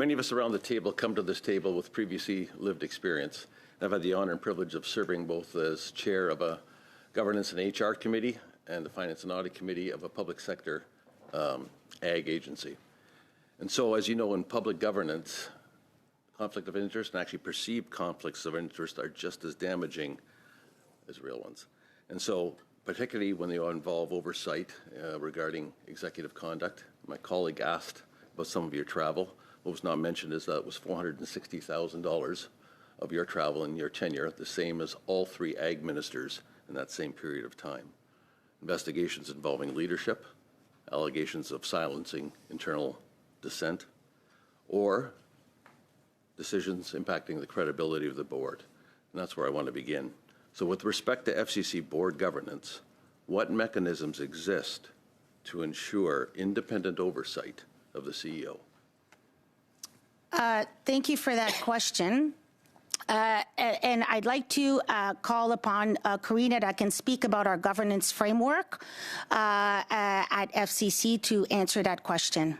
Many of us around the table come to this table with previously lived experience. I've had the honor and privilege of serving both as chair of a governance and HR committee and the finance and audit committee of a public sector ag agency. And so, as you know, in public governance, conflict of interest and actually perceived conflicts of interest are just as damaging as real ones. And so, particularly when they involve oversight regarding executive conduct, my colleague asked about some of your travel. What was not mentioned is that it was $460,000 of your travel in your tenure, the same as all 3 ag ministers in that same period of time. Investigations involving leadership, allegations of silencing internal dissent, or decisions impacting the credibility of the board. And that's where I want to begin. So with respect to FCC board governance, what mechanisms exist to ensure independent oversight of the CEO? Thank you for that question. And I'd like to call upon Karina that can speak about our governance framework at FCC to answer that question.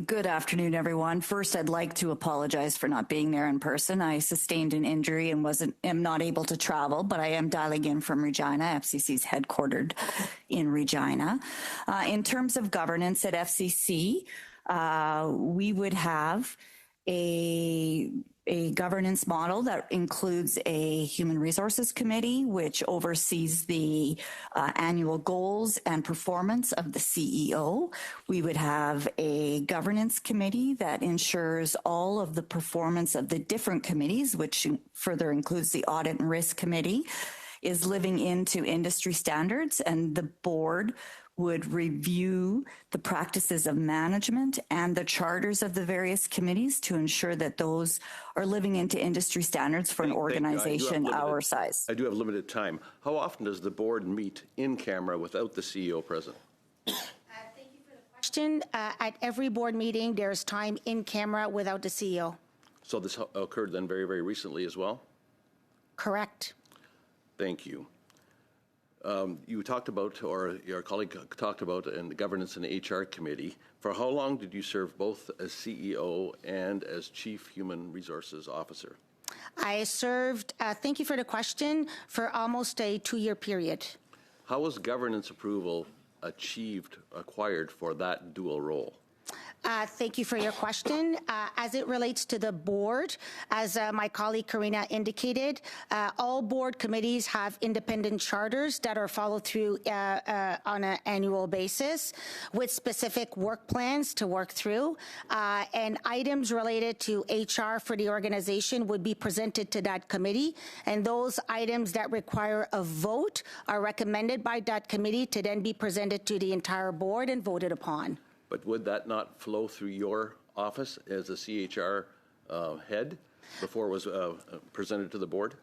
Good afternoon, everyone. First, I'd like to apologize for not being there in person. I sustained an injury and am not able to travel, but I am dialing in from Regina. FCC's headquartered in Regina. In terms of governance at FCC, we would have a governance model that includes a human resources committee, which oversees the annual goals and performance of the CEO. We would have a governance committee that ensures all of the performance of the different committees, which further includes the audit and risk committee, is living into industry standards, and the board would review the practices of management and the charters of the various committees to ensure that those are living into industry standards for an organization our size. I do have limited time. How often does the board meet in camera without the CEO present? Thank you for the question. At every board meeting, there's time in camera without the CEO. So this occurred then very, very recently as well? Correct. Thank you. You talked about, or your colleague talked about, in the governance and HR committee. For how long did you serve both as CEO and as Chief Human Resources Officer? I served, thank you for the question, for almost a 2-year period. How was governance approval acquired for that dual role? Thank you for your question. As it relates to the board, as my colleague Karina indicated, all board committees have independent charters that are followed through on an annual basis with specific work plans to work through. And items related to HR for the organization would be presented to that committee. And those items that require a vote are recommended by that committee to then be presented to the entire board and voted upon. But would that not flow through your office as a CHR head before it was presented to the board?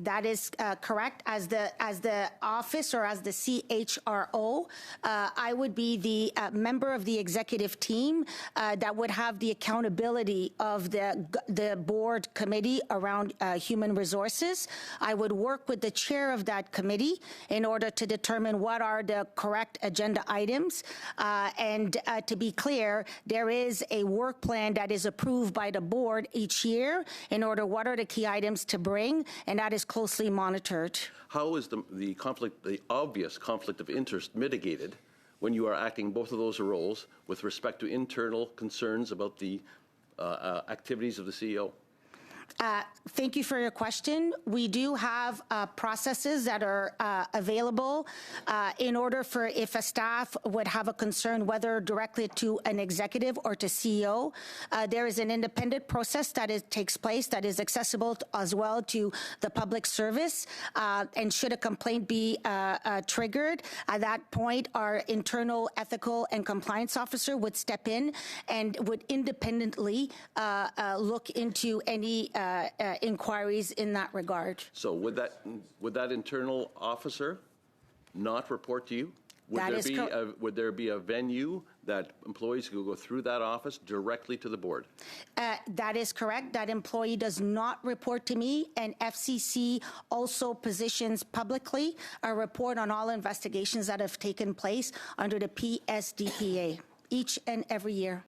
That is correct. As the office or as the CHRO, I would be the member of the executive team that would have the accountability of the board committee around human resources. I would work with the chair of that committee in order to determine what are the correct agenda items. And to be clear, there is a work plan that is approved by the board each year in order what are the key items to bring, and that is closely monitored. How is the obvious conflict of interest mitigated when you are acting both of those roles with respect to internal concerns about the activities of the CEO? Thank you for your question. We do have processes that are available in order for if a staff would have a concern whether directly to an executive or to CEO. There is an independent process that takes place that is accessible as well to the public service. And should a complaint be triggered, at that point, our internal ethical and compliance officer would step in and would independently look into any inquiries in that regard. So would that internal officer not report to you? Would there be a venue that employees could go through that office directly to the board? That is correct. That employee does not report to me, and FCC also positions publicly a report on all investigations that have taken place under the PSDPA each and every year.